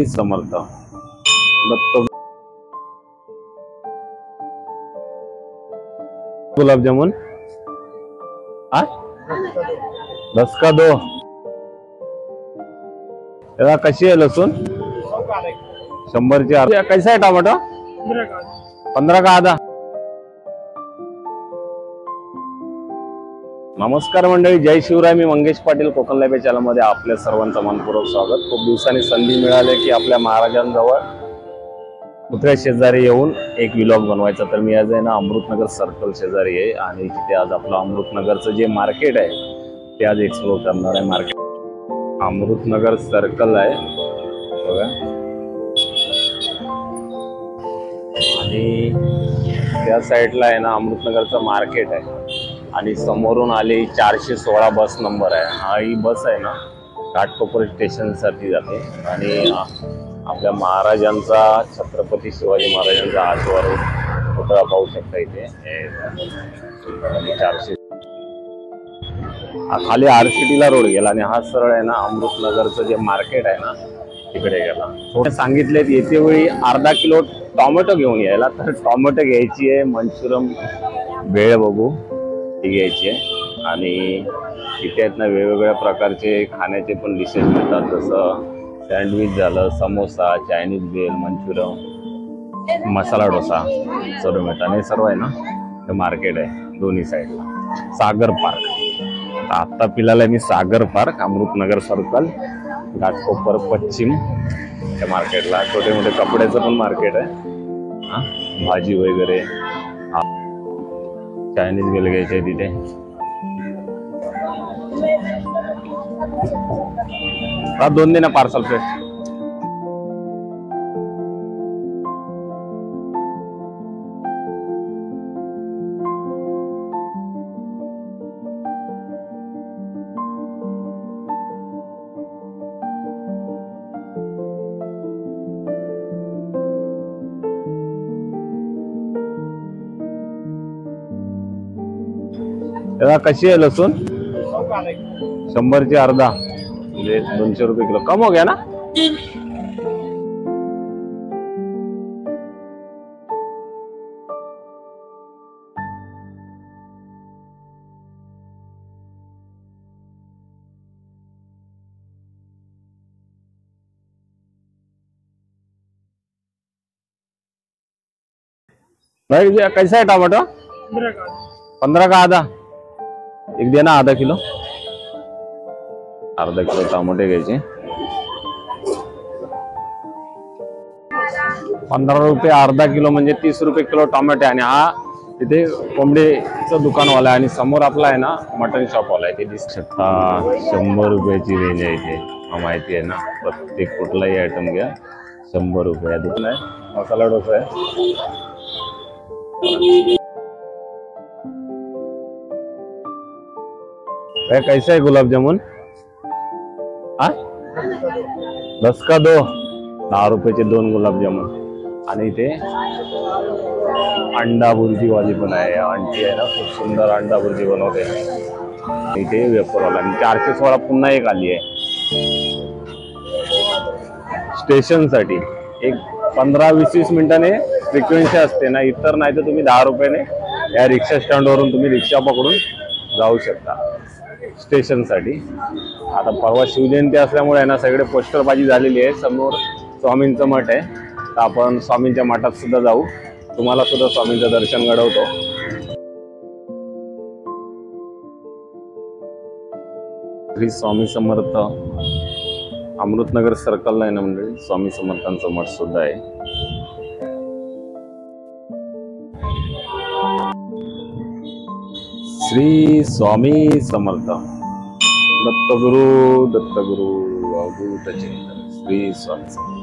समर्थ दत्त गुलाबजामुन 10 का 2। त्याला कशी आहे लसूण 100 ची अर्धा। कैसा आहे टमाटो 15 का आधा। नमस्कार मंडळी, जय शिवराय। मी मंगेश पाटील, कोकण लाईव्ह चॅनल मध्ये आपल्या सर्वांचं मनपूर्वक स्वागत। खूप दिवसांनी संधी मिळाली की आपल्या महाराजांजवळ पुतळ्या शेजारी येऊन एक व्लॉग बनवायचा। तर मी आज आहे ना अमृतनगर सर्कल शेजारी आहे आणि तिथे आज आपलं अमृतनगरचं जे मार्केट आहे ते आज एक्सप्लोर करणार आहे। मार्केट अमृतनगर सर्कल आहे बघा, आणि त्या साईडला आहे ना अमृतनगरचं मार्केट आहे आणि समोरून आली 416 बस नंबर आहे। हा ही बस आहे ना घाटकोपर स्टेशन साठी जाते आणि आपल्या महाराजांचा, छत्रपती शिवाजी महाराजांचा आजवर पुतळा पाहू शकता इथे 400। हा खाली आरसीटीला रोड गेला आणि हा सरळ आहे ना अमृतनगरचं जे मार्केट आहे ना तिकडे गेला। थोडं सांगितलेत येते वेळी अर्धा किलो टोमॅटो घेऊन यायला, तर टोमॅटो घ्यायची आहे, मंचुरियन भेळ बघू ती घ्यायची आहे। आणि इथे आहेत ना वेगवेगळ्या प्रकारचे खाण्याचे पण डिशेस मिळतात, जसं सँडविच झालं, समोसा, चायनीज भेळ, मंचुरियन, मसाला डोसा सर्व मिळतात। आणि सर्व आहे ना ते मार्केट आहे दोन्ही साईडला। सागर पार्क आता पिलाला मी सागर पार्क अमृतनगर सर्कल घाटकोपर पश्चिम त्या मार्केटला छोटे मोठे कपड्याचं पण मार्केट आहे, भाजी वगैरे, चायनीज भेळ घ्यायचे तिथे। हा 2 देना पार्सल प्लेट। त्याला कशी आहे लसूण 100 ची अर्धा, म्हणजे 200 रुपये किलो। कम हो गया ना। भाई कैसा है टमाटो 15 का आधा। एक देना आधा किलो। अर्धा किलो टमाटे घ्यायचे 15 रुपये अर्धा किलो, म्हणजे 30 रुपये किलो टमाटे। आणि हा तिथे कोंबडीचं दुकानवाला आहे आणि समोर आपला आहे ना मटन शॉपवाला आहे, ते दिसत 100 रुपयाची रेंज आहे इथे। माहिती आहे ना, प्रत्येक कुठलाही आयटम घ्या 100 रुपये। दुकान आहे, मसाला डोसा आहे। कैसा है गुलाबजामुन 10 का 2। 10 रुपयाचे 2 गुलाबजामुन। आणि इथे अंडा भुर्जी वाली पण आहे, आंटी आहे ना खूप सुंदर अंडा भुर्जी बनवते। इथे वेफरवाला आणि 416 पुन्हा एक आली आहे स्टेशन साठी। एक 15-20 मिनिटाने फ्रिक्वेन्सी असते ना, इतर नाही तर तुम्ही 10 रुपयाने या रिक्षा स्टँड वरून तुम्ही रिक्षा पकडून जाऊ शकता स्टेशन साठी। आता परवा शिवजयंती असल्यामुळे आहे ना सगळे पोस्टरबाजी झालेली आहे। समोर स्वामींचं मठ आहे, तर आपण स्वामींच्या मठात सुद्धा जाऊ, तुम्हाला सुद्धा स्वामींचं दर्शन घडवतो। श्री स्वामी समर्थ अमृतनगर सर्कलला आहे ना मंडळी, स्वामी समर्थांचं मठ सुद्धा आहे। श्री स्वामी समर्थ दत्तगुरु अवधूत चिंतन। श्री स्वामी समर्थ।